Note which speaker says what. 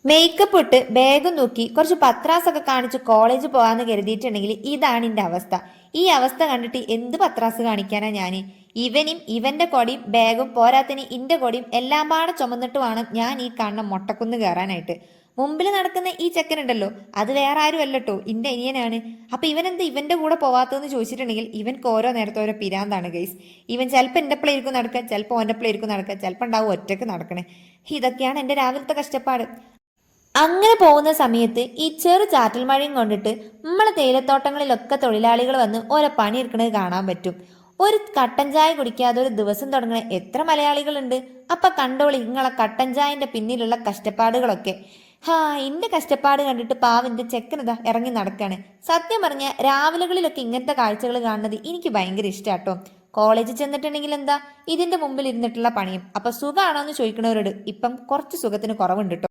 Speaker 1: Makeup ഇട്ട് ബാഗും നോക്കി കുറച്ച് പത്രാസൊക്കെ കാണിച്ച് കോളേജ് പോകാന്ന് കരുതിയിട്ടുണ്ടെങ്കിൽ ഇതാണ് എന്റെ അവസ്ഥ. ഈ അവസ്ഥ കണ്ടിട്ട് എന്ത് പത്രാസ് കാണിക്കാനാ ഞാന്? ഇവനും ഇവന്റെ കൊടിയും ബാഗും പോരാത്തിന് ഇന്റെ കൊടിയും എല്ലാം പാടെ ചുമന്നിട്ട് വേണം ഞാൻ ഈ കാണുന്ന മൊട്ടക്കുന്ന് കയറാനായിട്ട്. മുമ്പിൽ നടക്കുന്ന ഈ ചെക്കനുണ്ടല്ലോ, അത് വേറെ ആരും അല്ലട്ടോ, ഇന്റെ അനിയനാണ്. അപ്പൊ ഇവനെന്താ ഇവന്റെ കൂടെ പോവാത്തതെന്ന് ചോദിച്ചിട്ടുണ്ടെങ്കിൽ ഇവൻക്ക് ഓരോ നേരത്തെ ഓരോ പിരാന്താണ് ഗൈസ്. ഇവൻ ചിലപ്പോൾ എന്റെ പ്ലേയിരിക്കും നടക്കുക, ചിലപ്പോൾ ഓന്റെ പ്ലേയിരിക്കും നടക്കുക, ചിലപ്പോൾ ഉണ്ടാവും ഒറ്റക്ക് നടക്കണേ. ഇതൊക്കെയാണ് എന്റെ രാവിലത്തെ കഷ്ടപ്പാട്. അങ്ങനെ പോകുന്ന സമയത്ത് ഈ ചെറു ചാറ്റൽ മഴയും കൊണ്ടിട്ട് നമ്മളെ തേയിലത്തോട്ടങ്ങളിലൊക്കെ തൊഴിലാളികൾ വന്ന് ഓരോ പണിയെടുക്കുന്നത് കാണാൻ പറ്റും. ഒരു കട്ടൻ ചായ കുടിക്കാതെ ഒരു ദിവസം തുടങ്ങുന്ന എത്ര മലയാളികളുണ്ട്. അപ്പൊ കണ്ടോളി നിങ്ങളെ കട്ടൻ ചായന്റെ പിന്നിലുള്ള കഷ്ടപ്പാടുകളൊക്കെ. ഇന്റെ കഷ്ടപ്പാട് കണ്ടിട്ട് പാവിന്റെ ചെക്കനതാ ഇറങ്ങി നടക്കാണ്. സത്യം പറഞ്ഞ രാവിലകളിലൊക്കെ ഇങ്ങനത്തെ കാഴ്ചകൾ കാണുന്നത് എനിക്ക് ഭയങ്കര ഇഷ്ടാട്ടോ. കോളേജിൽ ചെന്നിട്ടുണ്ടെങ്കിൽ എന്താ ഇതിന്റെ മുമ്പിൽ ഇരുന്നിട്ടുള്ള പണിയും. അപ്പൊ സുഖമാണോ എന്ന് ചോദിക്കണവരോട് ഇപ്പം കുറച്ച് സുഖത്തിന് കുറവുണ്ട് കേട്ടോ.